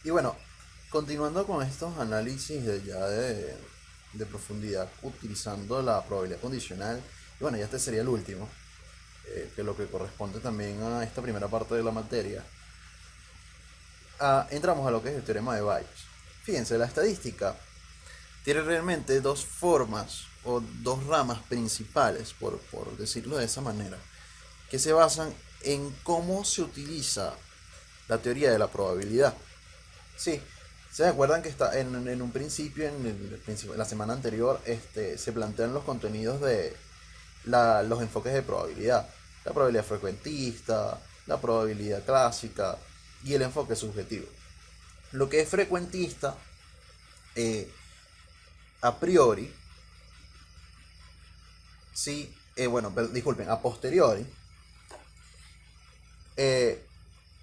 Y bueno, continuando con estos análisis de profundidad utilizando la probabilidad condicional, y bueno, ya este sería el último, que lo que corresponde también a esta primera parte de la materia, entramos a lo que es el teorema de Bayes. Fíjense, la estadística tiene realmente dos formas o dos ramas principales, por decirlo de esa manera, que se basan en cómo se utiliza la teoría de la probabilidad. Sí, ¿se acuerdan que está en un principio, en la semana anterior, se plantean los contenidos de los enfoques de probabilidad? La probabilidad frecuentista, la probabilidad clásica y el enfoque subjetivo. Lo que es frecuentista, eh, a priori, sí, bueno, disculpen, a posteriori, eh,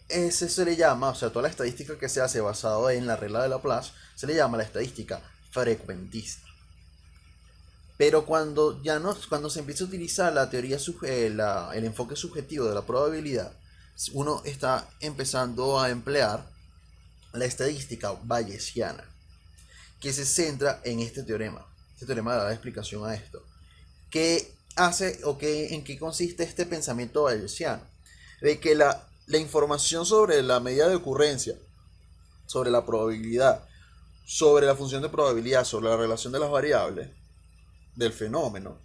ese se le llama, o sea, toda la estadística que se hace basado en la regla de Laplace, se le llama la estadística frecuentista. Pero cuando se empieza a utilizar la teoría, el enfoque subjetivo de la probabilidad, uno está empezando a emplear la estadística bayesiana, que se centra en este teorema. Este teorema da explicación a esto. ¿Qué hace o en qué consiste este pensamiento bayesiano? De que la información sobre la medida de ocurrencia, sobre la probabilidad, sobre la función de probabilidad, sobre la relación de las variables del fenómeno,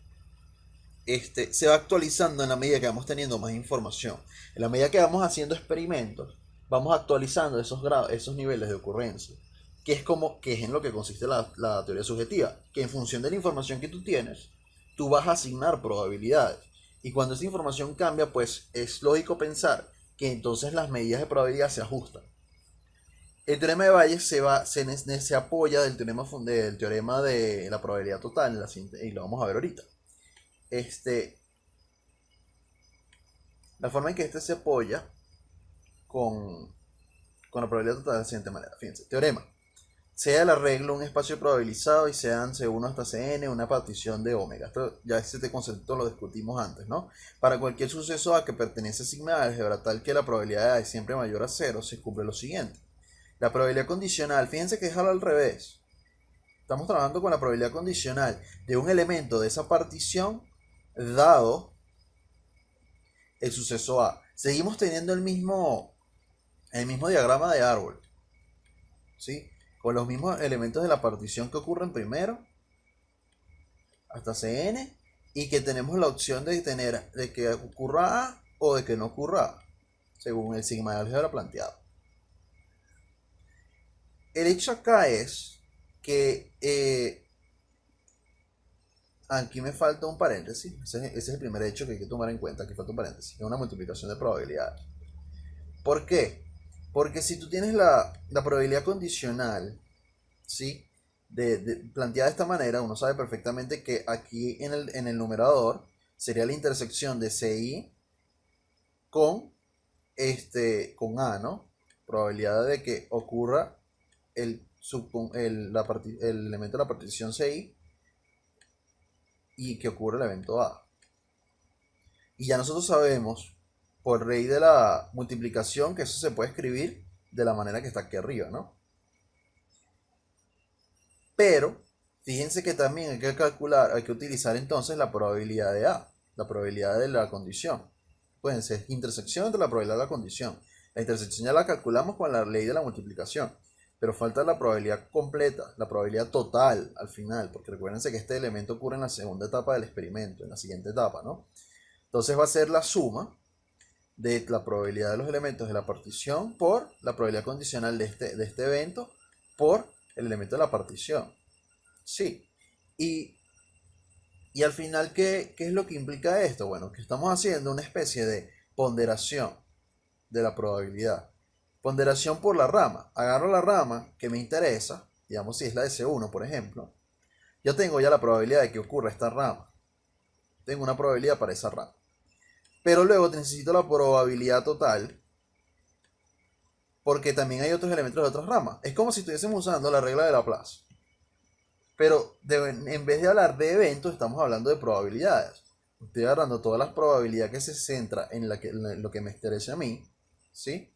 se va actualizando en la medida que vamos teniendo más información. En la medida que vamos haciendo experimentos, vamos actualizando esos niveles de ocurrencia. Que es en lo que consiste la teoría subjetiva. Que en función de la información que tú tienes, tú vas a asignar probabilidades. Y cuando esa información cambia, pues es lógico pensar que entonces las medidas de probabilidad se ajustan. El teorema de Bayes se apoya del teorema de la probabilidad total, y lo vamos a ver ahorita. Este, La forma en que se apoya con, con la probabilidad total de la siguiente manera. Fíjense, teorema. Sea el arreglo un espacio probabilizado y sean C1 hasta Cn una partición de omega. Esto, ya este concepto lo discutimos antes, ¿no? Para cualquier suceso a que pertenece a sigma de álgebra tal que la probabilidad de A es siempre mayor a cero, se cumple lo siguiente. La probabilidad condicional, fíjense que es al revés. Estamos trabajando con la probabilidad condicional de un elemento de esa partición dado el suceso A. Seguimos teniendo el mismo diagrama de árbol, ¿sí? Con los mismos elementos de la partición que ocurren primero hasta Cn y que tenemos la opción de que ocurra A o de que no ocurra A, según el sigma de álgebra planteado. El hecho acá es que aquí me falta un paréntesis. Ese es el primer hecho que hay que tomar en cuenta, que falta un paréntesis. Es una multiplicación de probabilidades. ¿Por qué? Porque si tú tienes la probabilidad condicional, ¿sí? Planteada de esta manera, uno sabe perfectamente que aquí en el numerador sería la intersección de CI con, con A, ¿no? Probabilidad de que ocurra el elemento de la partición CI y que ocurra el evento A. Y ya nosotros sabemos, por ley de la multiplicación, que eso se puede escribir de la manera que está aquí arriba, ¿no? Pero fíjense que también hay que calcular, hay que utilizar entonces la probabilidad de A, la probabilidad de la condición. Pueden ser intersección entre la probabilidad de la condición. La intersección ya la calculamos con la ley de la multiplicación, pero falta la probabilidad completa, la probabilidad total al final, porque recuérdense que este elemento ocurre en la segunda etapa del experimento, en la siguiente etapa, ¿no? Entonces va a ser la suma de la probabilidad de los elementos de la partición por la probabilidad condicional de este evento por el elemento de la partición. Sí. Y, y al final, ¿qué es lo que implica esto? Bueno, que estamos haciendo una especie de ponderación de la probabilidad. Ponderación por la rama. Agarro la rama que me interesa, digamos si es la de C1, por ejemplo. Yo tengo ya la probabilidad de que ocurra esta rama. Tengo una probabilidad para esa rama. Pero luego necesito la probabilidad total porque también hay otros elementos de otras ramas. Es como si estuviésemos usando la regla de Laplace. Pero en vez de hablar de eventos, estamos hablando de probabilidades. Estoy agarrando todas las probabilidades que se centra en lo que me interesa a mí, ¿sí?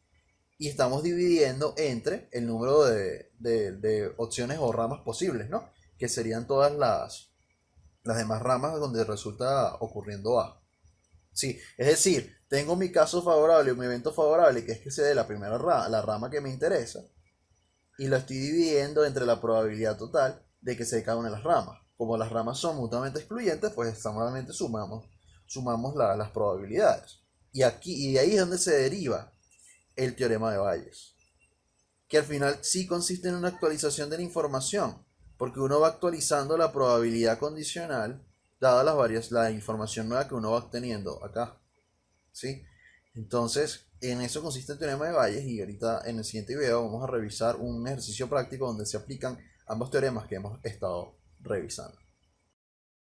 y estamos dividiendo entre el número de opciones o ramas posibles, ¿no? Que serían todas las demás ramas donde resulta ocurriendo A. Sí, es decir, tengo mi caso favorable, mi evento favorable, que es que se dé la primera rama, la rama que me interesa, y lo estoy dividiendo entre la probabilidad total de que se dé cada una de las ramas. Como las ramas son mutuamente excluyentes, pues solamente sumamos las probabilidades. Y de ahí es donde se deriva el teorema de Bayes, que al final sí consiste en una actualización de la información, porque uno va actualizando la probabilidad condicional dada la información nueva que uno va obteniendo acá, ¿sí? Entonces, en eso consiste el teorema de Bayes y ahorita en el siguiente video vamos a revisar un ejercicio práctico donde se aplican ambos teoremas que hemos estado revisando.